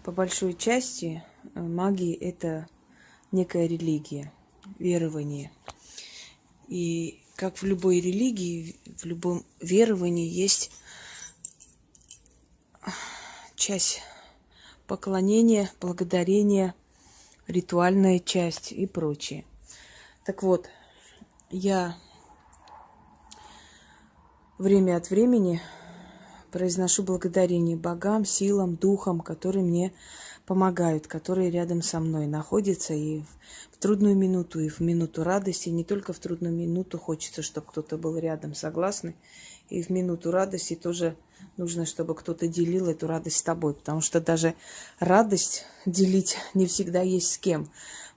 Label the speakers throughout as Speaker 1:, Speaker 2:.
Speaker 1: По большой части магия – это некая религия, верование. И как в любой религии, в любом веровании есть часть поклонения, благодарения, ритуальная часть и прочее. Так вот, я время от времени произношу благодарение богам, силам, духам, которые мне помогают, которые рядом со мной находятся и в трудную минуту, и в минуту радости. Не только в трудную минуту хочется, чтобы кто-то был рядом, согласны? И в минуту радости тоже нужно, чтобы кто-то делил эту радость с тобой, потому что даже радость делить не всегда есть с кем.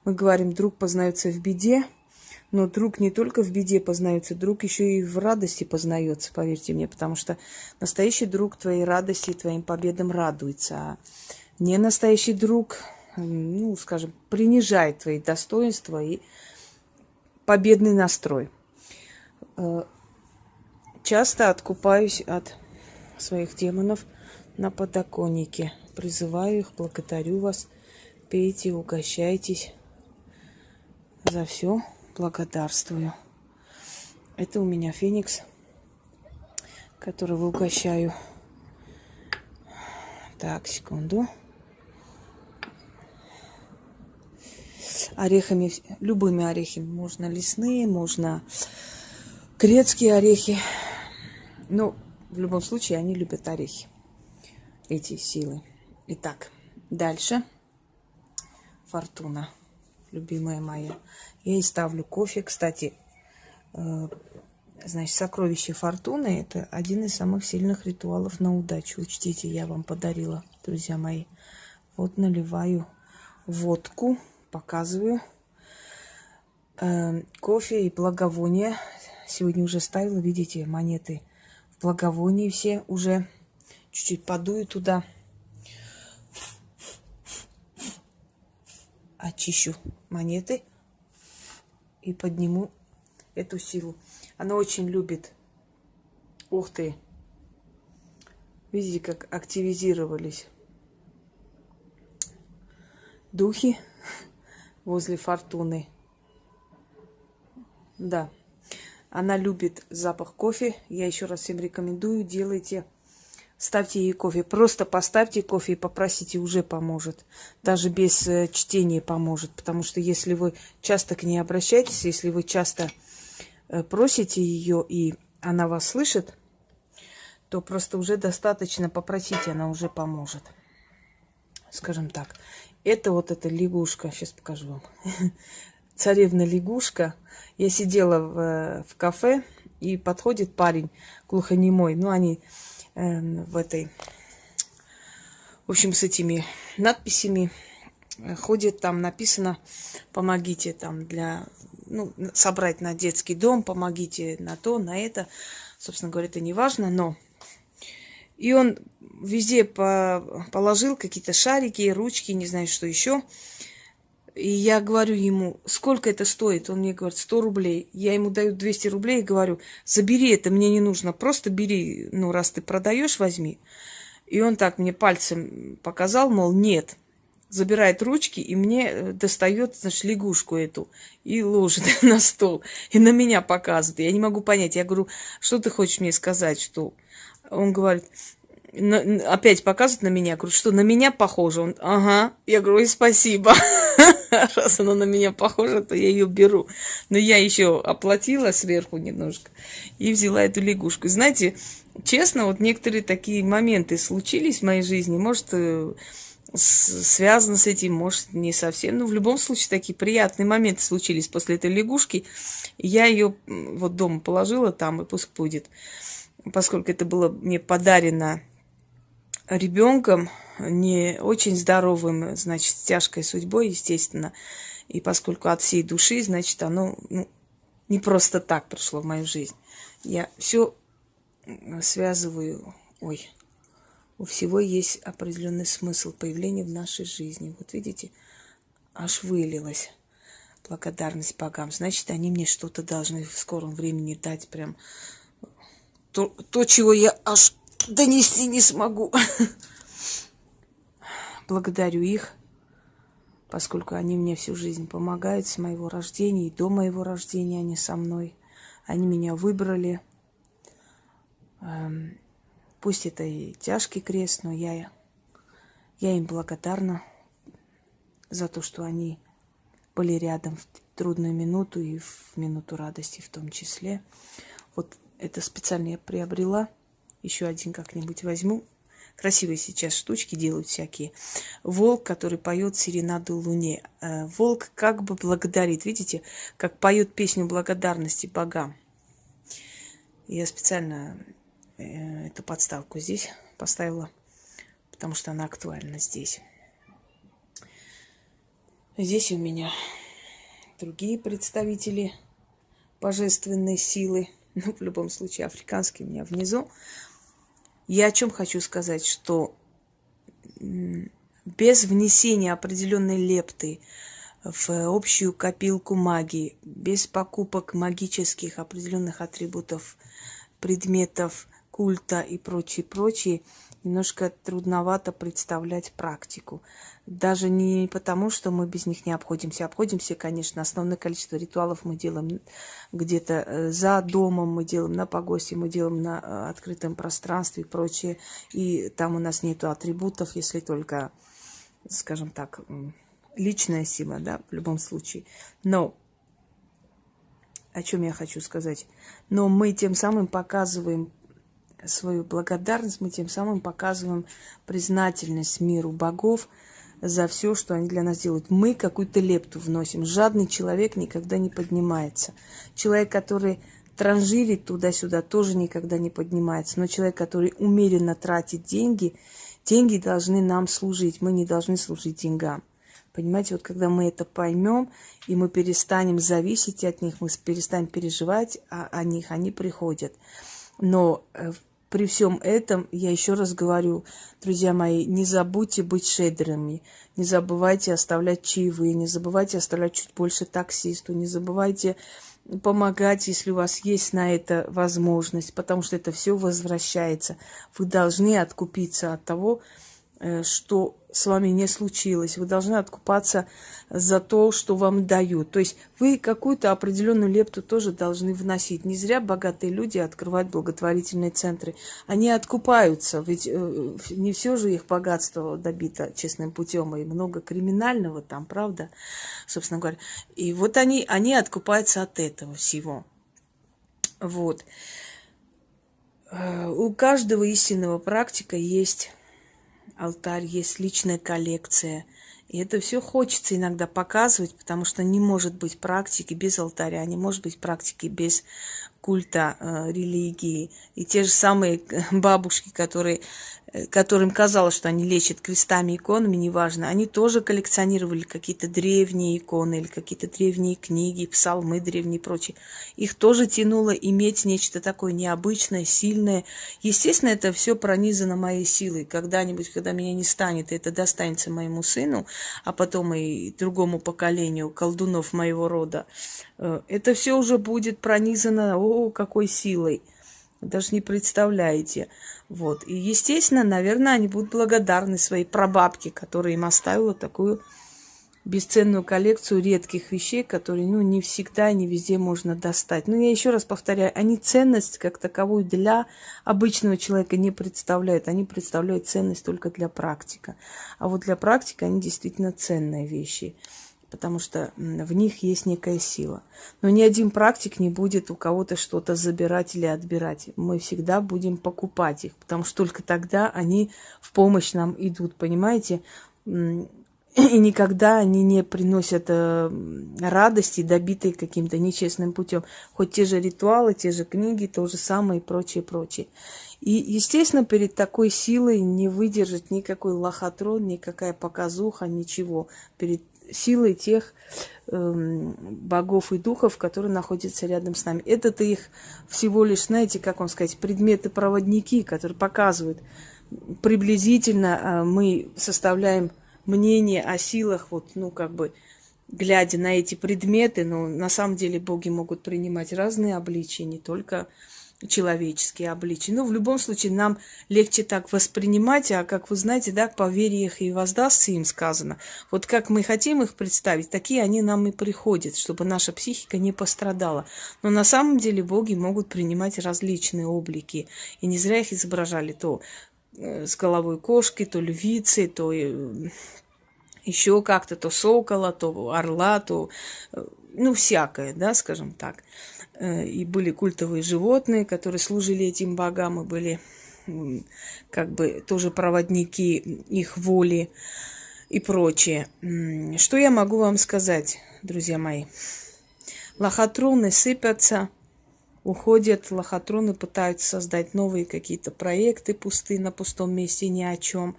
Speaker 1: Мы говорим, друг познается в беде, но друг не только в беде познается, друг еще и в радости познается, поверьте мне, потому что настоящий друг твоей радости, твоим победам радуется, а не настоящий друг, скажем, принижает твои достоинства и победный настрой. Часто откупаюсь от своих демонов на подоконнике. Призываю их, благодарю вас, пейте, угощайтесь. За все благодарствую. Это у меня феникс, которого угощаю. Так, секунду. Орехами, любыми орехами. Можно лесные, можно грецкие орехи. Но в любом случае они любят орехи. Эти силы. Итак, дальше. Фортуна. Любимая моя. Я ей ставлю кофе. Кстати, сокровище фортуны – это один из самых сильных ритуалов на удачу. Учтите, я вам подарила, друзья мои. Вот наливаю водку, показываю. Кофе и благовония. Сегодня уже ставила, видите, монеты в благовонии все уже. Чуть-чуть подую туда. Очищу монеты и подниму эту силу. Она очень любит. Ух ты! Видите, как активизировались духи возле фортуны. Да, она любит запах кофе. Я еще раз всем рекомендую, делайте. Ставьте ей кофе. Просто поставьте кофе и попросите, уже поможет. Даже без чтения поможет. Потому что если вы часто к ней обращаетесь, если вы часто просите ее, и она вас слышит, то просто уже достаточно попросите, она уже поможет. Скажем так. Это вот эта лягушка. Сейчас покажу вам. Царевна-лягушка. Я сидела в кафе, и подходит парень глухонемой. Они... в общем, с этими надписями ходит, там написано: помогите там собрать на детский дом, помогите на то, на это. Собственно говоря, это не важно, но... И он везде положил какие-то шарики, ручки, не знаю, что еще. И я говорю ему, сколько это стоит? Он мне говорит, 100 рублей. Я ему даю 200 рублей и говорю, забери это, мне не нужно. Просто бери, раз ты продаешь, возьми. И он так мне пальцем показал, мол, нет. Забирает ручки и мне достает, лягушку эту и ложит на стол. И на меня показывает. Я не могу понять. Я говорю, что ты хочешь мне сказать? Что? Он говорит... Опять показывает на меня. Я говорю, что на меня похоже? Он, ага. Я говорю, спасибо. Раз она на меня похожа, то я ее беру. Но я еще оплатила сверху немножко и взяла эту лягушку. Знаете, честно, вот некоторые такие моменты случились в моей жизни. Может, связано с этим, может, не совсем. Но в любом случае, такие приятные моменты случились после этой лягушки. Я ее вот дома положила там, и пусть будет. Поскольку это было мне подарено ребенком, не очень здоровым, с тяжкой судьбой, естественно. И поскольку от всей души, оно не просто так пришло в мою жизнь. Я все связываю. У всего есть определенный смысл появления в нашей жизни. Вот видите, аж вылилась благодарность богам. Значит, они мне что-то должны в скором времени дать. Прям то, чего я аж донести не смогу. благодарю их, поскольку они мне всю жизнь помогают с моего рождения и до моего рождения они со мной. Они меня выбрали. Пусть это и тяжкий крест, но я им благодарна за то, что они были рядом в трудную минуту и в минуту радости в том числе. Вот это специально я приобрела. Еще один как-нибудь возьму. Красивые сейчас штучки делают всякие. Волк, который поет серенаду луне. Волк как бы благодарит. Видите, как поет песню благодарности богам. Я специально эту подставку здесь поставила, потому что она актуальна здесь. Здесь у меня другие представители божественной силы. Ну, в любом случае, африканский у меня внизу. Я о чем хочу сказать, что без внесения определенной лепты в общую копилку магии, без покупок магических определенных атрибутов, предметов, культа и прочее, немножко трудновато представлять практику. Даже не потому, что мы без них не обходимся. Обходимся, конечно, основное количество ритуалов мы делаем где-то за домом, мы делаем на погосте, мы делаем на открытом пространстве и прочее. И там у нас нету атрибутов, если только, скажем так, личная сила, да, в любом случае. Но о чем я хочу сказать? Но мы тем самым показываем свою благодарность, мы тем самым показываем признательность миру богов за все, что они для нас делают. Мы какую-то лепту вносим. Жадный человек никогда не поднимается. Человек, который транжирит туда-сюда, тоже никогда не поднимается. Но человек, который умеренно тратит деньги, деньги должны нам служить. Мы не должны служить деньгам. Понимаете, вот когда мы это поймем, и мы перестанем зависеть от них, мы перестанем переживать о них, они приходят. Но при всем этом, я еще раз говорю, друзья мои, не забудьте быть щедрыми, не забывайте оставлять чаевые, не забывайте оставлять чуть больше таксисту, не забывайте помогать, если у вас есть на это возможность, потому что это все возвращается. Вы должны откупиться от того, что с вами не случилось. Вы должны откупаться за то, что вам дают. То есть вы какую-то определенную лепту тоже должны вносить. Не зря богатые люди открывают благотворительные центры. Они откупаются, ведь не все же их богатство добито честным путем, и много криминального там, правда, собственно говоря. И вот они откупаются от этого всего. Вот. У каждого истинного практика есть алтарь, есть личная коллекция. И это все хочется иногда показывать, потому что не может быть практики без алтаря, не может быть практики без культа, религии. И те же самые бабушки, которым казалось, что они лечат крестами, иконами, неважно, они тоже коллекционировали какие-то древние иконы или какие-то древние книги, псалмы древние и прочее. Их тоже тянуло иметь нечто такое необычное, сильное. Естественно, это все пронизано моей силой. Когда-нибудь, когда меня не станет, это достанется моему сыну, а потом и другому поколению колдунов моего рода. Это все уже будет пронизано, какой силой. Даже не представляете. Вот. И, естественно, наверное, они будут благодарны своей прабабке, которая им оставила такую бесценную коллекцию редких вещей, которые, не всегда и не везде можно достать. Но я еще раз повторяю, они ценность как таковую для обычного человека не представляют. Они представляют ценность только для практика. А вот для практика они действительно ценные вещи, потому что в них есть некая сила. Но ни один практик не будет у кого-то что-то забирать или отбирать. Мы всегда будем покупать их, потому что только тогда они в помощь нам идут, понимаете? И никогда они не приносят радости, добитой каким-то нечестным путем. Хоть те же ритуалы, те же книги, то же самое и прочее. И, естественно, перед такой силой не выдержит никакой лохотрон, никакая показуха, ничего. Перед силой тех богов и духов, которые находятся рядом с нами. Это-то их всего лишь, знаете, как вам сказать, предметы-проводники, которые показывают. Приблизительно мы составляем мнение о силах, глядя на эти предметы, но на самом деле боги могут принимать разные обличия, не только человеческие обличия. Но в любом случае нам легче так воспринимать, а как вы знаете, да, по вере их и воздастся им сказано. Вот как мы хотим их представить, такие они нам и приходят, чтобы наша психика не пострадала. Но на самом деле боги могут принимать различные облики. И не зря их изображали то с головой кошки, то львицы, то еще как-то, то сокола, то орла, то, ну, всякое, да, скажем так. И были культовые животные, которые служили этим богам, и были как бы тоже проводники их воли и прочее. Что я могу вам сказать, друзья мои? Лохотроны сыпятся, уходят, лохотроны пытаются создать новые какие-то проекты пустые на пустом месте, ни о чем.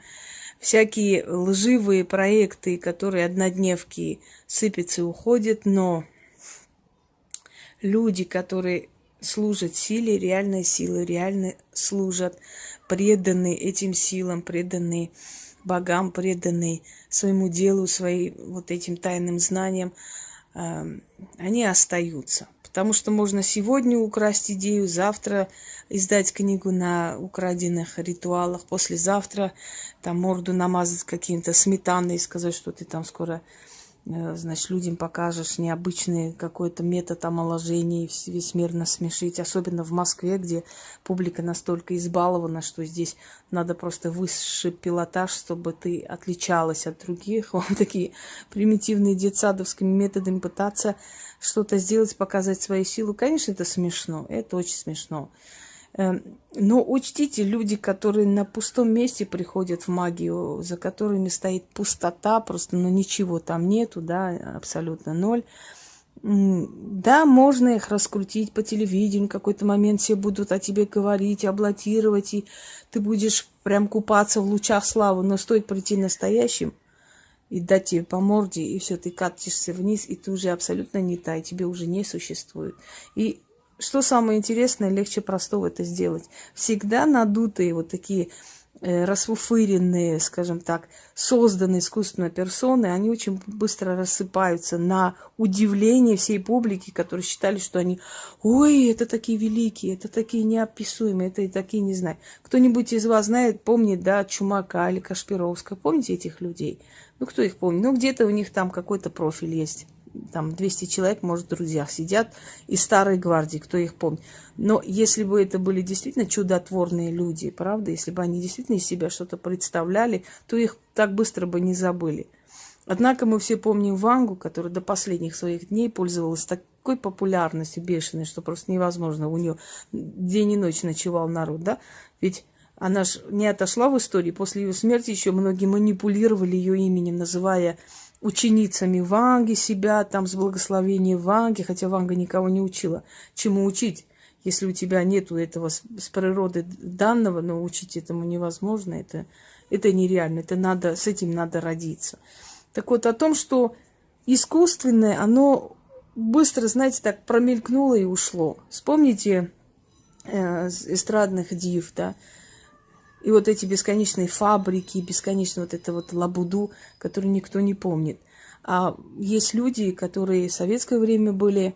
Speaker 1: Всякие лживые проекты, которые однодневки, сыпятся и уходят, но люди, которые служат силе, реальной силы, реально служат, преданы этим силам, преданы богам, преданы своему делу, своим вот этим тайным знаниям, они остаются. Потому что можно сегодня украсть идею, завтра издать книгу на украденных ритуалах, послезавтра там морду намазать каким-то сметаной и сказать, что ты там скоро, значит, людям покажешь необычный какой-то метод омоложения и весь мир насмешить. Особенно в Москве, где публика настолько избалована, что здесь надо просто высший пилотаж, чтобы ты отличалась от других. Вот такие примитивные детсадовскими методами пытаться что-то сделать, показать свою силу. Конечно, это смешно, это очень смешно. Но учтите, люди, которые на пустом месте приходят в магию, за которыми стоит пустота, просто ну, ничего там нету, да, абсолютно ноль. Да, можно их раскрутить по телевидению, в какой-то момент все будут о тебе говорить, облатировать, и ты будешь прям купаться в лучах славы, но стоит прийти настоящим и дать тебе по морде, и все, ты катишься вниз, и ты уже абсолютно не та, и тебе уже не существует. И что самое интересное, легче простого это сделать. Всегда надутые вот такие расфуфыренные, скажем так, созданные искусственно персоны, они очень быстро рассыпаются на удивление всей публики, которые считали, что они, ой, это такие великие, это такие неописуемые, это и такие не знаю. Кто-нибудь из вас знает, помнит, да, Чумака или Кашпировского, помните этих людей? Ну, кто их помнит? Ну, где-то у них там какой-то профиль есть. Там 200 человек, может, в друзьях сидят из старой гвардии, кто их помнит. Но если бы это были действительно чудотворные люди, правда, если бы они действительно из себя что-то представляли, то их так быстро бы не забыли. Однако мы все помним Вангу, которая до последних своих дней пользовалась такой популярностью бешеной, что просто невозможно. У нее день и ночь ночевал народ, да? Ведь она ж не отошла в истории. После ее смерти еще многие манипулировали ее именем, называя ученицами Ванги себя, там с благословения Ванги, хотя Ванга никого не учила. Чему учить, если у тебя нету этого с природы данного, но учить этому невозможно, это нереально, это надо, с этим надо родиться. Так вот, о том, что искусственное, оно быстро, знаете, так промелькнуло и ушло. Вспомните эстрадных див, да, и вот эти бесконечные фабрики, бесконечно вот это вот лабуду, которую никто не помнит. А есть люди, которые в советское время были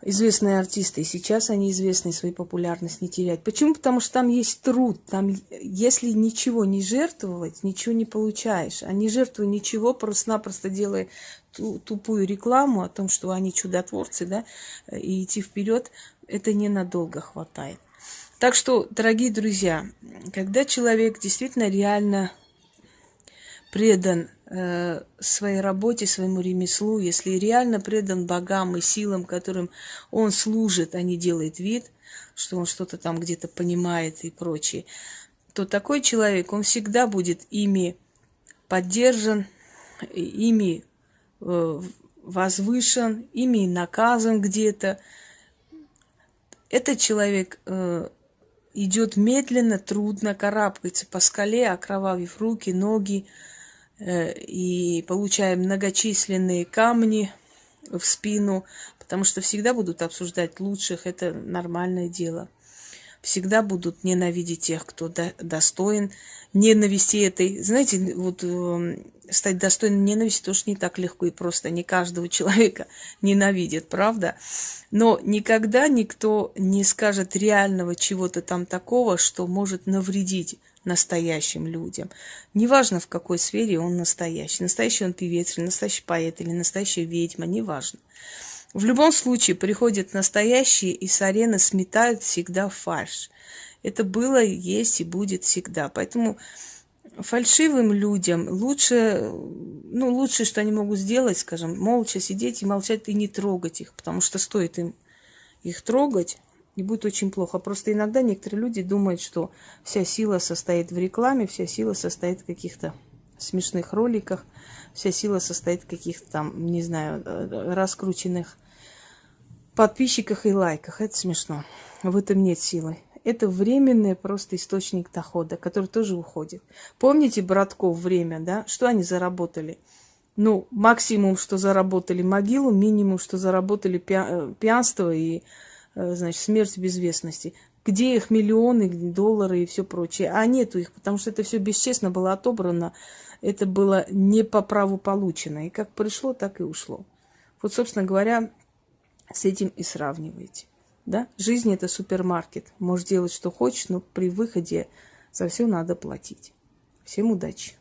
Speaker 1: известные артисты, и сейчас они известны, свою популярность не теряют. Почему? Потому что там есть труд. Там, если ничего не жертвовать, ничего не получаешь. А не жертвуя ничего, просто-напросто делая тупую рекламу о том, что они чудотворцы, да, и идти вперед, это ненадолго хватает. Так что, дорогие друзья, когда человек действительно реально предан своей работе, своему ремеслу, если реально предан богам и силам, которым он служит, а не делает вид, что он что-то там где-то понимает и прочее, то такой человек, он всегда будет ими поддержан, ими возвышен, ими наказан где-то. Этот человек идет медленно, трудно, карабкается по скале, окровавив руки, ноги, и получая многочисленные камни в спину, потому что всегда будут обсуждать лучших, это нормальное дело. Всегда будут ненавидеть тех, кто достоин ненависти этой. Знаете, вот стать достойным ненависти тоже не так легко и просто. Не каждого человека ненавидят, правда? Но никогда никто не скажет реального чего-то там такого, что может навредить настоящим людям. Неважно, в какой сфере он настоящий. Настоящий он певец, или настоящий поэт, или настоящая ведьма, неважно. В любом случае приходят настоящие и с арены сметают всегда фальшь. Это было, есть и будет всегда. Поэтому фальшивым людям лучше, лучшее, что они могут сделать, скажем, молча сидеть и молчать и не трогать их, потому что стоит им их трогать, и будет очень плохо. Просто иногда некоторые люди думают, что вся сила состоит в рекламе, вся сила состоит в каких-то смешных роликах, вся сила состоит в каких-то там, не знаю, раскрученных подписчиках и лайках. Это смешно. В этом нет силы. Это временный просто источник дохода, который тоже уходит. Помните Братков время, да? Что они заработали? Максимум, что заработали могилу, минимум, что заработали пьянство и, значит, смерть в безвестности. Где их миллионы, доллары и все прочее? А нету их, потому что это все бесчестно было отобрано. Это было не по праву получено. И как пришло, так и ушло. Вот, собственно говоря, с этим и сравнивайте. Да? Жизнь – это супермаркет. Можешь делать, что хочешь, но при выходе за все надо платить. Всем удачи!